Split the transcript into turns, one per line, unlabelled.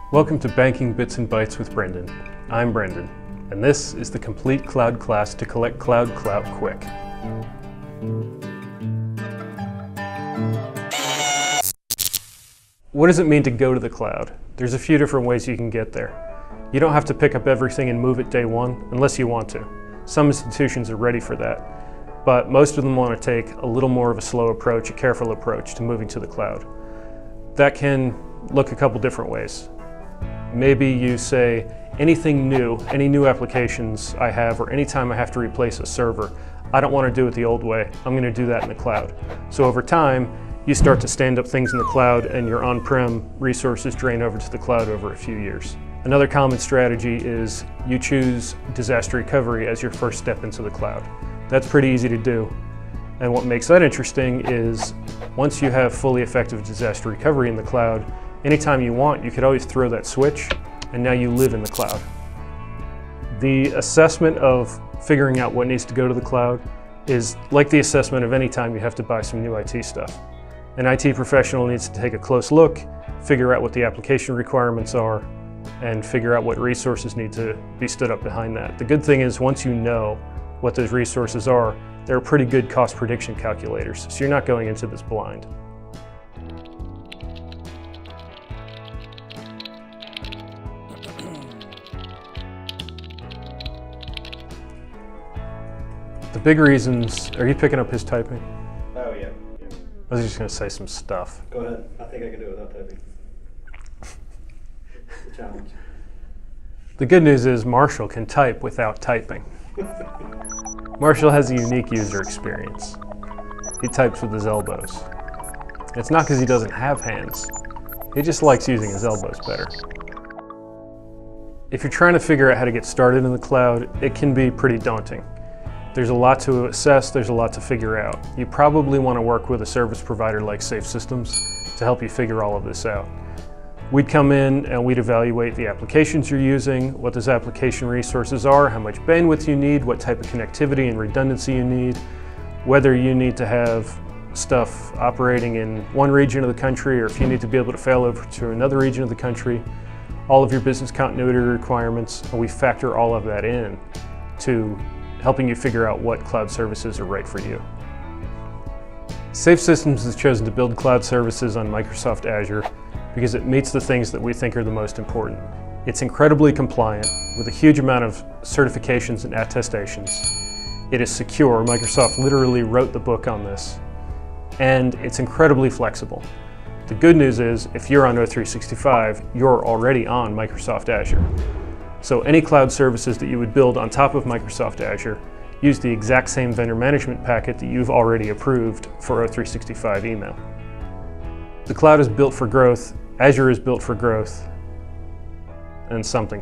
Welcome to Banking Bits and Bytes with Brendan. I'm Brendan, and this is the complete cloud class to collect cloud clout quick. What does it mean to go to the cloud? There's a few different ways you can get there. You don't have to pick up everything and move it day one, unless you want to. Some institutions are ready for that, but most of them want to take a little more of a slow approach, a careful approach to moving to the cloud. That can look a couple different ways. Maybe you say, anything new, any new applications I have, or anytime I have to replace a server, I don't want to do it the old way. I'm going to do that in the cloud. So over time, you start to stand up things in the cloud and your on-prem resources drain over to the cloud over a few years. Another common strategy is you choose disaster recovery as your first step into the cloud. That's pretty easy to do. And what makes that interesting is once you have fully effective disaster recovery in the cloud, anytime you want, you could always throw that switch, and now you live in the cloud. The assessment of figuring out what needs to go to the cloud is like the assessment of any time you have to buy some new IT stuff. An IT professional needs to take a close look, figure out what the application requirements are, and figure out what resources need to be stood up behind that. The good thing is once you know what those resources are, they're pretty good cost prediction calculators, so you're not going into this blind. The big reasons, are you picking up his typing?
Oh yeah.
I was just going to say some stuff.
Go ahead. I think I can do it without typing. It's a challenge.
The good news is Marshall can type without typing. Marshall has a unique user experience. He types with his elbows. It's not because he doesn't have hands. He just likes using his elbows better. If you're trying to figure out how to get started in the cloud, it can be pretty daunting. There's a lot to assess, there's a lot to figure out. You probably want to work with a service provider like Systems to help you figure all of this out. We'd come in and we'd evaluate the applications you're using, what those application resources are, how much bandwidth you need, what type of connectivity and redundancy you need, whether you need to have stuff operating in one region of the country or if you need to be able to fail over to another region of the country, all of your business continuity requirements, and we factor all of that in to helping you figure out what cloud services are right for you. Safe Systems has chosen to build cloud services on Microsoft Azure because it meets the things that we think are the most important. It's incredibly compliant with a huge amount of certifications and attestations. It is secure. Microsoft literally wrote the book on this. And it's incredibly flexible. The good news is if you're on O365, you're already on Microsoft Azure. So any cloud services that you would build on top of Microsoft Azure use the exact same vendor management packet that you've already approved for O365 email. The cloud is built for growth, Azure is built for growth, and something.